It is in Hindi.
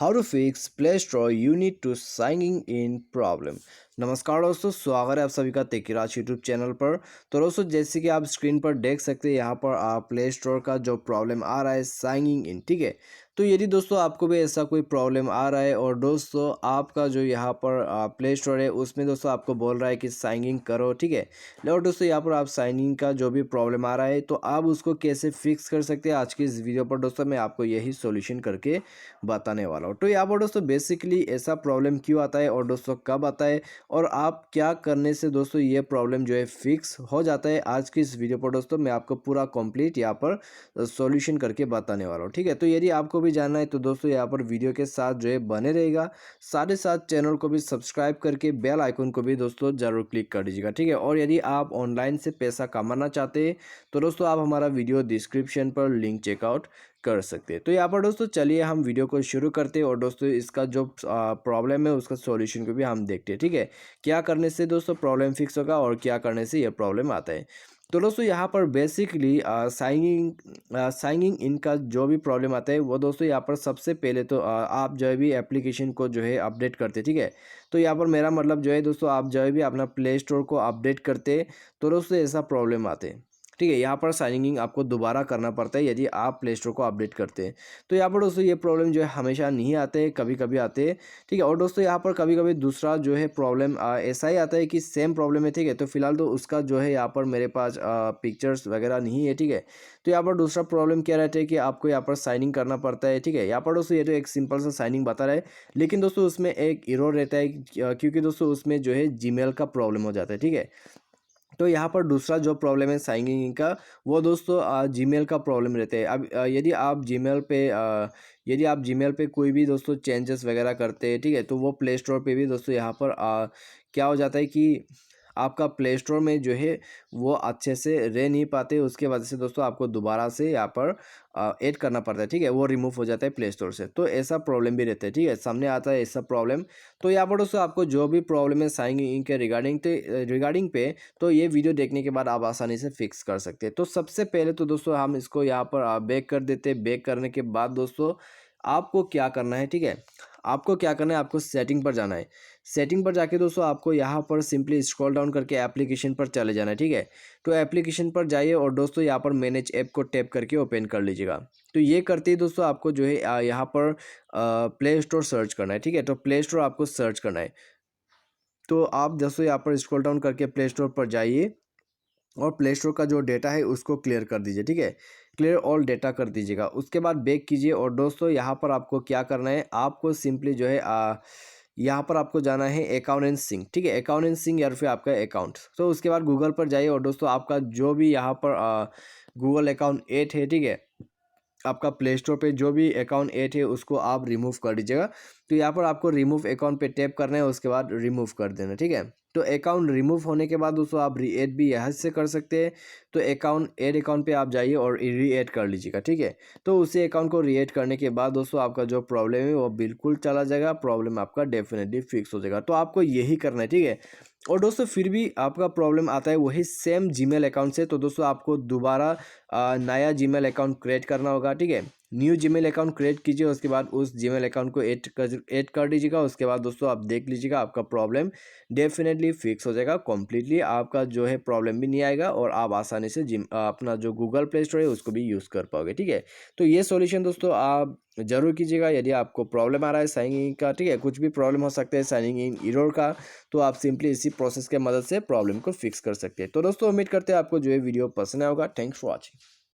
How to fix play store you need to signing in problem. नमस्कार दोस्तों, स्वागत है आप सभी का तेकीराज यूट्यूब चैनल पर। तो दोस्तों, जैसे कि आप स्क्रीन पर देख सकते हैं, यहाँ पर आप प्ले स्टोर का जो प्रॉब्लम आ रहा है साइनिंग इन, ठीक है। तो यदि दोस्तों आपको भी ऐसा कोई प्रॉब्लम आ रहा है और दोस्तों आपका जो यहाँ पर प्ले स्टोर है उसमें दोस्तों आपको बोल रहा है कि साइन इन करो, ठीक है। और दोस्तों यहाँ पर आप साइन इन का जो भी प्रॉब्लम आ रहा है तो आप उसको कैसे फिक्स कर सकते हैं, आज की इस वीडियो पर दोस्तों मैं आपको यही सॉल्यूशन करके बताने वाला हूँ। तो यहाँ पर दोस्तों बेसिकली ऐसा प्रॉब्लम क्यों आता है और दोस्तों कब आता है और आप क्या करने से दोस्तों ये प्रॉब्लम जो है फिक्स हो जाता है, आज की इस वीडियो पर दोस्तों मैं आपको पूरा कंप्लीट यहाँ पर सॉल्यूशन करके बताने वाला हूँ, ठीक है। तो यदि आपको भी जानना है तो दोस्तों यहाँ पर वीडियो के साथ जो है बने रहेगा, साथ ही साथ चैनल को भी सब्सक्राइब करके बेल आइकन को भी दोस्तों जरूर क्लिक कर दीजिएगा, ठीक है। और यदि आप ऑनलाइन से पैसा कमाना चाहते हैं तो दोस्तों आप हमारा वीडियो डिस्क्रिप्शन पर लिंक चेकआउट कर सकते हैं। तो यहाँ पर दोस्तों चलिए हम वीडियो को शुरू करते हैं और दोस्तों इसका जो प्रॉब्लम है उसका सॉल्यूशन को भी हम देखते हैं, ठीक है। क्या करने से दोस्तों प्रॉब्लम फिक्स होगा और क्या करने से ये प्रॉब्लम आता है। तो दोस्तों यहाँ पर बेसिकली साइनिंग इन का जो भी प्रॉब्लम आता है वो दोस्तों यहाँ पर सबसे पहले तो आप जो है भी एप्लीकेशन को जो है अपडेट करते, ठीक है। तो यहाँ पर मेरा मतलब जो है दोस्तों, आप जो है भी अपना प्ले स्टोर को अपडेट करते तो दोस्तों ऐसा प्रॉब्लम आते हैं, ठीक है। यहाँ पर साइनिंग इन आपको दोबारा करना पड़ता है यदि आप प्ले स्टोर को अपडेट करते हैं। तो यहाँ पर दोस्तों ये प्रॉब्लम जो है हमेशा नहीं आते हैं, कभी कभी आते हैं, ठीक है। और दोस्तों यहाँ पर कभी कभी दूसरा जो है प्रॉब्लम ऐसा ही आता है कि सेम प्रॉब्लम है, ठीक है। तो फिलहाल तो उसका जो है यहाँ पर मेरे पास पिक्चर्स वगैरह नहीं है, ठीक है। तो यहाँ पर दूसरा प्रॉब्लम क्या रहता है कि आपको यहाँ पर साइनिंग करना पड़ता है, ठीक है। यहाँ पर दोस्तों ये तो एक सिंपल सा साइनिंग बता रहा है, लेकिन दोस्तों उसमें एक एरर रहता है क्योंकि दोस्तों उसमें जो है जीमेल का प्रॉब्लम हो जाता है, ठीक है। तो यहाँ पर दूसरा जो प्रॉब्लम है साइनिंग इन का, वो दोस्तों जीमेल का प्रॉब्लम रहता है। अब यदि आप जीमेल पे कोई भी दोस्तों चेंजेस वगैरह करते हैं, ठीक है, तो वो प्ले स्टोर पे भी दोस्तों यहाँ पर क्या हो जाता है कि आपका प्ले स्टोर में जो है वो अच्छे से रह नहीं पाते, उसके वजह से दोस्तों आपको दोबारा से यहाँ पर ऐड करना पड़ता है, ठीक है। वो रिमूव हो जाता है प्ले स्टोर से, तो ऐसा प्रॉब्लम भी रहता है, ठीक है, सामने आता है ऐसा प्रॉब्लम। तो यहाँ पर दोस्तों आपको जो भी प्रॉब्लम है साइन इन के रिगार्डिंग पे, तो ये वीडियो देखने के बाद आप आसानी से फिक्स कर सकते हैं। तो सबसे पहले तो दोस्तों हम इसको यहाँ पर बैक कर देते हैं। बैक करने के बाद दोस्तों आपको क्या करना है, ठीक है, आपको क्या करना है, आपको सेटिंग पर जाना है। सेटिंग पर जाके दोस्तों आपको यहाँ पर सिंपली स्क्रॉल डाउन करके एप्लीकेशन पर चले जाना है, ठीक है। तो एप्लीकेशन पर जाइए और दोस्तों यहाँ पर मैनेज ऐप को टैप करके ओपन कर लीजिएगा। तो ये करते ही दोस्तों आपको जो है यहाँ पर प्ले स्टोर सर्च करना है, ठीक है। तो प्ले स्टोर आपको सर्च करना है। तो आप दोस्तों यहाँ पर स्क्रॉल डाउन करके प्ले स्टोर पर जाइए और प्ले स्टोर का जो डेटा है उसको क्लियर कर दीजिए, ठीक है। क्लियर ऑल डेटा कर दीजिएगा। उसके बाद बैक कीजिए और दोस्तों यहाँ पर आपको क्या करना है, आपको सिंपली जो है यहाँ पर आपको जाना है अकाउंट एंड सिंक, ठीक है। अकाउंट एंड सिंक या फिर आपका अकाउंट, तो उसके बाद गूगल पर जाइए और दोस्तों आपका जो भी यहाँ पर गूगल अकाउंट 8 है, ठीक है, आपका प्ले स्टोर पे जो भी अकाउंट ऐड है उसको आप रिमूव कर दीजिएगा। तो यहाँ पर आपको रिमूव अकाउंट पे टैप करना है, उसके बाद रिमूव कर देना, ठीक है। तो अकाउंट रिमूव होने के बाद दोस्तों आप री ऐड भी यहाँ से कर सकते हैं। तो अकाउंट पे आप जाइए और री ऐड कर लीजिएगा, ठीक है। तो उसी अकाउंट को री ऐड करने के बाद दोस्तों आपका जो प्रॉब्लम है वो बिल्कुल चला जाएगा, प्रॉब्लम आपका डेफिनेटली फिक्स हो जाएगा। तो आपको यही करना है, ठीक है। और दोस्तों फिर भी आपका प्रॉब्लम आता है वही सेम जीमेल अकाउंट से, तो दोस्तों आपको दोबारा नया जीमेल अकाउंट क्रिएट करना होगा, ठीक है। न्यू जीमेल अकाउंट क्रिएट कीजिए, उसके बाद उस जीमेल अकाउंट को ऐड कर दीजिएगा। उसके बाद दोस्तों आप देख लीजिएगा आपका प्रॉब्लम डेफिनेटली फिक्स हो जाएगा कम्प्लीटली। आपका जो है प्रॉब्लम भी नहीं आएगा और आप आसानी से अपना जो गूगल प्ले स्टोर है उसको भी यूज़ कर पाओगे, ठीक है। तो ये सॉल्यूशन दोस्तों आप जरूर कीजिएगा यदि आपको प्रॉब्लम आ रहा है साइनिंग इन का, ठीक है। कुछ भी प्रॉब्लम हो सकता है साइनिंग इन एरर का, तो आप सिंपली इसी प्रोसेस के मदद से प्रॉब्लम को फिक्स कर सकते हैं। तो दोस्तों उम्मीद करते हैं आपको जो है वीडियो पसंद आया होगा। Thanks for watching.